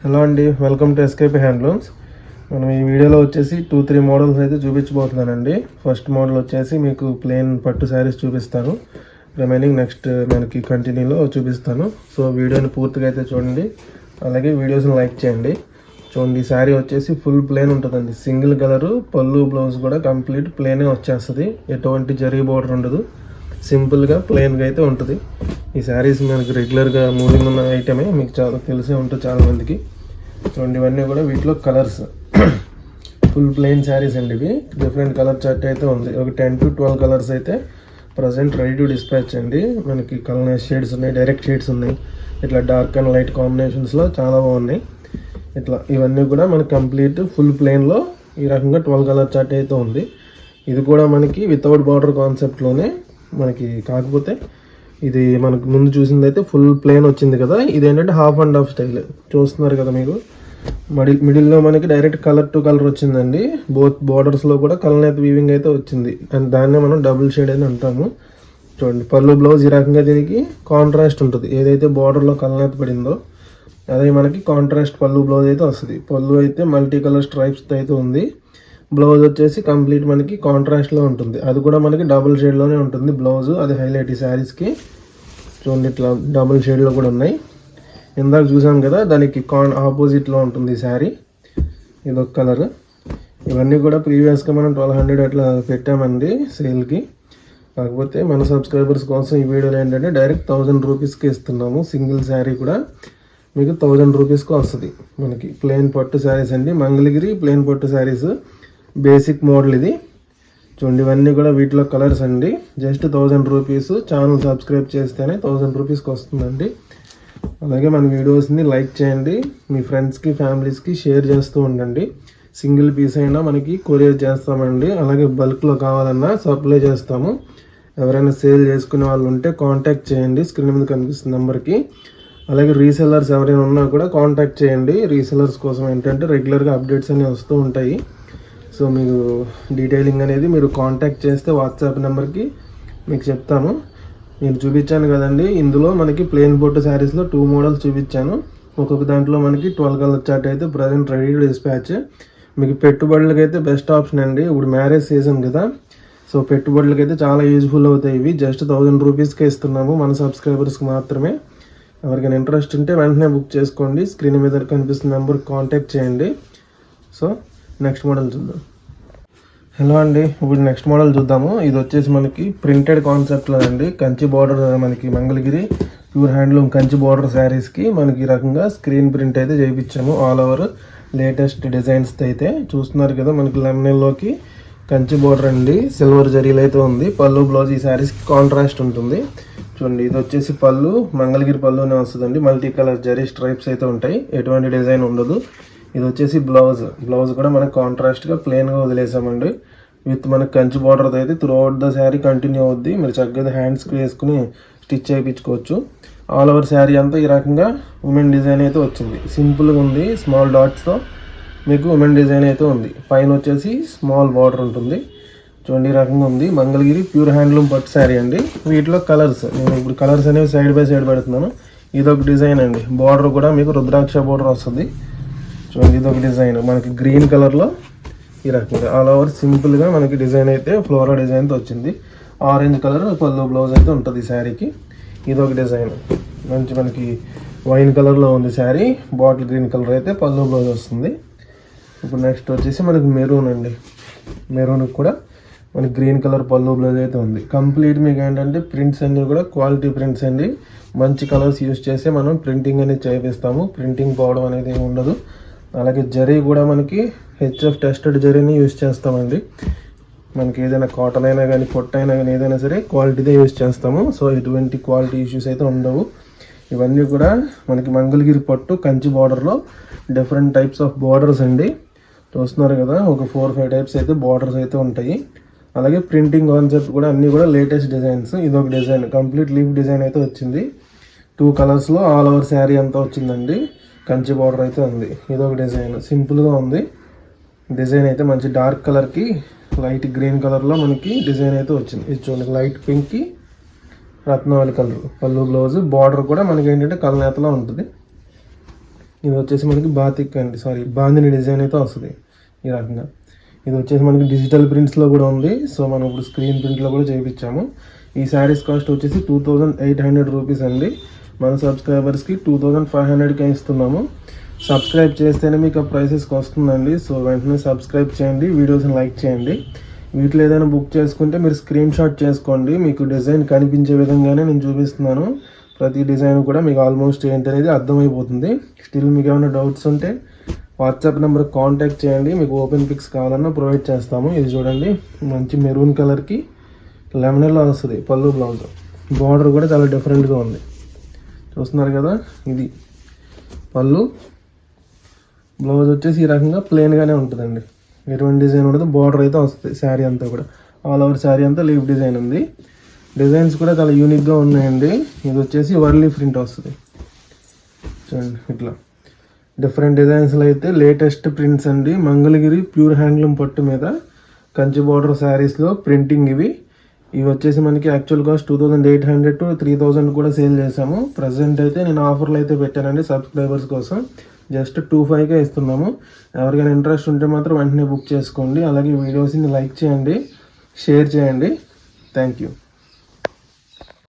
Hello అండి, welcome to SKP handlooms. మనం ఈ వీడియోలో వచ్చేసి 2-3 మోడల్స్ అయితే చూపించబోతున్నానండి. ఫస్ట్ మోడల్ వచ్చేసి మీకు ప్లెయిన్ పట్టు శారీస్ చూపిస్తాను. రిమైనింగ్ నెక్స్ట్ మనకి కంటిన్యూలో చూపిస్తాను. సో వీడియోని పూర్తిగా అయితే చూడండి, అలాగే వీడియోస్ని లైక్ చేయండి. చూడండి, ఈ శారీ వచ్చేసి ఫుల్ ప్లెయిన్ ఉంటుందండి. సింగిల్ కలరు, పళ్ళు బ్లౌజ్ కూడా కంప్లీట్ ప్లెయినే వచ్చేస్తుంది. ఎటువంటి జరీ బోర్డర్ ఉండదు, సింపుల్గా ప్లెయిన్గా అయితే ఉంటుంది. ఈ శారీస్ మనకి రెగ్యులర్గా మూవింగ్ ఉన్న ఐటమే, మీకు చాలా తెలిసే ఉంటుంది చాలామందికి. చూడండి, ఇవన్నీ కూడా వీటిలో కలర్స్ ఫుల్ ప్లెయిన్ శారీస్ అండి. ఇవి డిఫరెంట్ కలర్ చార్ట్ అయితే ఉంది. ఒక 10 to 12 కలర్స్ అయితే ప్రజెంట్ రెడీ టు డిస్పాచ్ అండి. మనకి కలర్ షేడ్స్ ఉన్నాయి, డైరెక్ట్ షేడ్స్ ఉన్నాయి. ఇట్లా డార్క్ అండ్ లైట్ కాంబినేషన్స్లో చాలా బాగున్నాయి. ఇట్లా ఇవన్నీ కూడా మనకి కంప్లీట్ ఫుల్ ప్లెయిన్లో ఈ రకంగా 12 కలర్ చార్ట్ అయితే ఉంది. ఇది కూడా మనకి వితౌట్ బార్డర్ కాన్సెప్ట్లోనే మనకి, కాకపోతే ఇది మనకు ముందు చూసింది అయితే ఫుల్ ప్లెయిన్ వచ్చింది కదా. ఇదేంటంటే హాఫ్ అండ్ హాఫ్ స్టైల్ చూస్తున్నారు కదా మీకు. మిడిల్లో మనకి డైరెక్ట్ కలర్ టు కలర్ వచ్చిందండి. బోత్ బోర్డర్స్లో కూడా కలనేత వీవింగ్ అయితే వచ్చింది, అండ్ దాన్నే మనం డబుల్ షేడ్ అని అంటాము. చూడండి, పళ్ళు బ్లౌజ్ ఈ రకంగా దీనికి కాంట్రాస్ట్ ఉంటుంది. ఏదైతే బార్డర్లో కలనేత పడిందో అదే మనకి కాంట్రాస్ట్ పళ్ళు బ్లౌజ్ అయితే వస్తుంది. పళ్ళు అయితే మల్టీ కలర్ స్ట్రైప్స్తో అయితే ఉంది. బ్లౌజ్ వచ్చేసి కంప్లీట్ మనకి కాంట్రాస్ట్లో ఉంటుంది. అది కూడా మనకి డబుల్ షేడ్లోనే ఉంటుంది బ్లౌజ్. అది హైలైట్ ఈ శారీస్కి. చూడండి, ఇట్లా డబుల్ షేడ్లో కూడా ఉన్నాయి. ఇందాక చూసాం కదా, దానికి ఆపోజిట్లో ఉంటుంది ఈ శారీ. ఇదొక కలర్. ఇవన్నీ కూడా ప్రీవియస్గా మనం 1200 అట్లా పెట్టామండి సేల్కి. కాకపోతే మన సబ్స్క్రైబర్స్ కోసం ఈ వీడియోలో ఏంటంటే డైరెక్ట్ 1000 రూపీస్కి ఇస్తున్నాము. సింగిల్ శారీ కూడా మీకు 1000 రూపీస్కి వస్తుంది. మనకి ప్లెయిన్ పట్టు శారీస్ అండి, మంగళగిరి ప్లెయిన్ పట్టు శారీస్. బేసిక్ మోడల్ ఇది. చూడండి, ఇవన్నీ కూడా వీటిలో కలర్స్ అండి. Just 1000 rupees. ఛానల్ సబ్స్క్రైబ్ చేస్తేనే 1000 రూపీస్కి వస్తుందండి. అలాగే మన వీడియోస్ని లైక్ చేయండి, మీ ఫ్రెండ్స్కి ఫ్యామిలీస్కి షేర్ చేస్తూ ఉండండి. సింగిల్ పీస్ అయినా మనకి కొరియర్ చేస్తామండి. అలాగే బల్క్లో కావాలన్నా సప్లై చేస్తాము. ఎవరైనా సేల్ చేసుకునే వాళ్ళు ఉంటే కాంటాక్ట్ చేయండి స్క్రీన్ మీద కనిపిస్తున్న నెంబర్కి. అలాగే రీసెల్లర్స్ ఎవరైనా ఉన్నా కూడా కాంటాక్ట్ చేయండి. రీసెల్లర్స్ కోసం ఏంటంటే రెగ్యులర్గా అప్డేట్స్ అనేవి వస్తూ ఉంటాయి. సో మీకు డీటెయిలింగ్ అనేది మీరు కాంటాక్ట్ చేస్తే వాట్సాప్ నెంబర్కి మీకు చెప్తాను. నేను చూపించాను కదండి, ఇందులో మనకి ప్లెయిన్ బొట్టు శారీస్లో 2 మోడల్స్ చూపించాను. ఒక్కొక్క దాంట్లో మనకి 12 కలర్ చార్ట్ అయితే ప్రజెంట్ రెడీ టు డిస్పాచ్. మీకు పెట్టుబడులకి అయితే బెస్ట్ ఆప్షన్ అండి. ఇప్పుడు మ్యారేజ్ సీజన్ కదా, సో పెట్టుబడులకి అయితే చాలా యూజ్ఫుల్ అవుతాయి ఇవి. జస్ట్ 1000 రూపీస్కే ఇస్తున్నాము మన సబ్స్క్రైబర్స్కి మాత్రమే. ఎవరికైనా ఇంట్రెస్ట్ ఉంటే వెంటనే బుక్ చేసుకోండి. స్క్రీన్ మీద కనిపిస్తున్న నెంబర్కి కాంటాక్ట్ చేయండి. సో నెక్స్ట్ మోడల్ చూద్దాం. హలో అండి, ఇప్పుడు నెక్స్ట్ మోడల్ చూద్దాము. ఇది వచ్చేసి మనకి ప్రింటెడ్ కాన్సెప్ట్లో అండి. కంచి బార్డర్, మనకి Mangalagiri pure handloom Kanchi border శారీస్కి మనకి ఈ రకంగా స్క్రీన్ ప్రింట్ అయితే చేయించాము. ఆల్ ఓవర్ లేటెస్ట్ డిజైన్స్ అయితే చూస్తున్నారు కదా. మనకి లెమనెల్లోకి కంచి బార్డర్ అండి, సిల్వర్ జరీలు అయితే ఉంది. పళ్ళు బ్లౌజ్ ఈ శారీస్కి కాంట్రాస్ట్ ఉంటుంది. చూడండి, ఇది వచ్చేసి పళ్ళు మంగళగిరి పళ్ళునే వస్తుందండి. మల్టీ కలర్ జరీ స్ట్రైప్స్ అయితే ఉంటాయి, ఎటువంటి డిజైన్ ఉండదు. ఇది వచ్చేసి బ్లౌజ్ కూడా మనకు కాంట్రాస్ట్గా ప్లెయిన్గా వదిలేసామండి. విత్ మనకి కంచి బార్డర్ అయితే through out the sari continue అవుద్ది. మీరు చక్కగా హ్యాండ్స్కి వేసుకుని స్టిచ్ చేయించుకోవచ్చు. ఆల్ ఓవర్ శారీ అంతా ఈ రకంగా ఉమెన్ డిజైన్ అయితే వచ్చింది. సింపుల్గా ఉంది, స్మాల్ డాట్స్తో మీకు ఉమెన్ డిజైన్ అయితే ఉంది. పైన వచ్చేసి స్మాల్ బార్డర్ ఉంటుంది. చూడండి, ఈ రకంగా ఉంది. మంగళగిరి ప్యూర్ హ్యాండ్లూమ్ పట్టు శారీ అండి. వీటిలో కలర్స్, నేను ఇప్పుడు కలర్స్ అనేవి సైడ్ బై సైడ్ పెడుతున్నాను. ఇదొక డిజైన్ అండి. బార్డర్ కూడా మీకు రుద్రాక్ష బార్డర్ వస్తుంది. చూడండి, ఇదొక డిజైన్ మనకి గ్రీన్ కలర్లో ఈ రకంగా ఆల్ ఓవర్ సింపుల్గా మనకి డిజైన్ అయితే ఫ్లోరల్ డిజైన్తో వచ్చింది. ఆరెంజ్ కలర్ పళ్ళు బ్లౌజ్ అయితే ఉంటుంది ఈ శారీకి. ఇదొక డిజైన్ మంచి మనకి వైన్ కలర్లో ఉంది శారీ. బాటిల్ గ్రీన్ కలర్ అయితే పళ్ళు బ్లౌజ్ వస్తుంది. ఇప్పుడు నెక్స్ట్ వచ్చేసి మనకి మెరూన్ అండి. మెరూన్కి కూడా మనకి గ్రీన్ కలర్ పళ్ళు బ్లౌజ్ అయితే ఉంది. కంప్లీట్ మీకు ఏంటంటే ప్రింట్స్ అన్నీ కూడా క్వాలిటీ ప్రింట్స్ అండి. మంచి కలర్స్ యూజ్ చేసి మనం ప్రింటింగ్ అనేది చేపిస్తాము. ప్రింటింగ్ పోవడం అనేది ఏమి ఉండదు. అలాగే జరీ కూడా మనకి హెచ్ఎఫ్ టెస్టెడ్ జరీని యూజ్ చేస్తామండి. మనకి ఏదైనా కాటన్ అయినా కానీ పొట్టు అయినా కానీ ఏదైనా సరే క్వాలిటీదే యూజ్ చేస్తాము. సో ఎటువంటి క్వాలిటీ ఇష్యూస్ అయితే ఉండవు. ఇవన్నీ కూడా మనకి మంగళగిరి పట్టు కంచి బార్డర్లో డిఫరెంట్ టైప్స్ ఆఫ్ బార్డర్స్ అండి. చూస్తున్నారు కదా, ఒక 4-5 టైప్స్ అయితే బార్డర్స్ అయితే ఉంటాయి. అలాగే ప్రింటింగ్ కాన్సెప్ట్ కూడా అన్నీ కూడా లేటెస్ట్ డిజైన్స్. ఇదొక డిజైన్ కంప్లీట్ లీఫ్ డిజైన్ అయితే వచ్చింది. 2 కలర్స్లో ఆల్ ఓవర్ శారీ అంతా వచ్చిందండి. కంచి బార్డర్ అయితే ఉంది. ఇదొక డిజైన్ సింపుల్గా ఉంది. డిజైన్ అయితే మంచి డార్క్ కలర్కి లైట్ గ్రీన్ కలర్లో మనకి డిజైన్ అయితే వచ్చింది. ఇది చూడండి, లైట్ పింక్కి రత్నవళి కలర్ పళ్ళు బ్లౌజ్. బార్డర్ కూడా మనకి ఏంటంటే కలనేతలో ఉంటుంది. ఇది వచ్చేసి మనకి బాతిక్ అండి, బాందిని డిజైన్ అయితే వస్తుంది ఈ రకంగా. ఇది వచ్చేసి మనకి డిజిటల్ ప్రింట్స్లో కూడా ఉంది. సో మనం ఇప్పుడు స్క్రీన్ ప్రింట్లో కూడా చేయించాము. ఈ శారీస్ కాస్ట్ వచ్చేసి 2800 రూపీస్ అండి. మన సబ్స్క్రైబర్స్కి 2500కే ఇస్తున్నాము. సబ్స్క్రైబ్ చేస్తేనే మీకు ఆ ప్రైసెస్కి వస్తుందండి. సో వెంటనే సబ్స్క్రైబ్ చేయండి, వీడియోస్ని లైక్ చేయండి. వీటిలో ఏదైనా బుక్ చేసుకుంటే మీరు స్క్రీన్ షాట్ చేసుకోండి. మీకు డిజైన్ కనిపించే విధంగానే నేను చూపిస్తున్నాను. ప్రతి డిజైన్ కూడా మీకు ఆల్మోస్ట్ ఏంటనేది అర్థమైపోతుంది. స్టిల్ మీకు ఏమైనా డౌట్స్ ఉంటే వాట్సాప్ నెంబర్కి కాంటాక్ట్ చేయండి. మీకు ఓపెన్ పిక్స్ కావాలన్నా ప్రొవైడ్ చేస్తాము. ఇది చూడండి, మంచి మెరూన్ కలర్కి లెమనెల్లో వస్తుంది పళ్ళు బ్లౌజ్. బార్డర్ కూడా చాలా డిఫరెంట్గా ఉంది, చూస్తున్నారు కదా. ఇది పళ్ళు, బ్లౌజ్ వచ్చేసి ఈ రకంగా ప్లెయిన్గానే ఉంటుందండి, ఎటువంటి డిజైన్ ఉండదు. బార్డర్ అయితే వస్తుంది శారీ అంతా కూడా, ఆల్ ఓవర్ శారీ అంతా లీఫ్ డిజైన్ ఉంది. డిజైన్స్ కూడా చాలా యూనిక్గా ఉన్నాయండి. ఇది వచ్చేసి వర్లీ ప్రింట్ వస్తుంది చూడండి, ఇట్లా డిఫరెంట్ డిజైన్స్లో అయితే లేటెస్ట్ ప్రింట్స్ అండి. మంగళగిరి ప్యూర్ హ్యాండ్లూమ్ పట్టు మీద కంచి బార్డర్ శారీస్లో ప్రింటింగ్ ఇవి వచ్చేసి మనకి యాక్చువల్ కాస్ట్ 2800 to 3000 కూడా సేల్ చేసాము. ప్రజెంట్ అయితే నేను ఆఫర్లు అయితే పెట్టానండి సబ్స్క్రైబర్స్ కోసం. జస్ట్ 25కే ఇస్తున్నాము. ఎవరికైనా ఇంట్రెస్ట్ ఉంటే మాత్రం వెంటనే బుక్ చేసుకోండి. అలాగే వీడియోస్ని లైక్ చేయండి, షేర్ చేయండి. Thank you.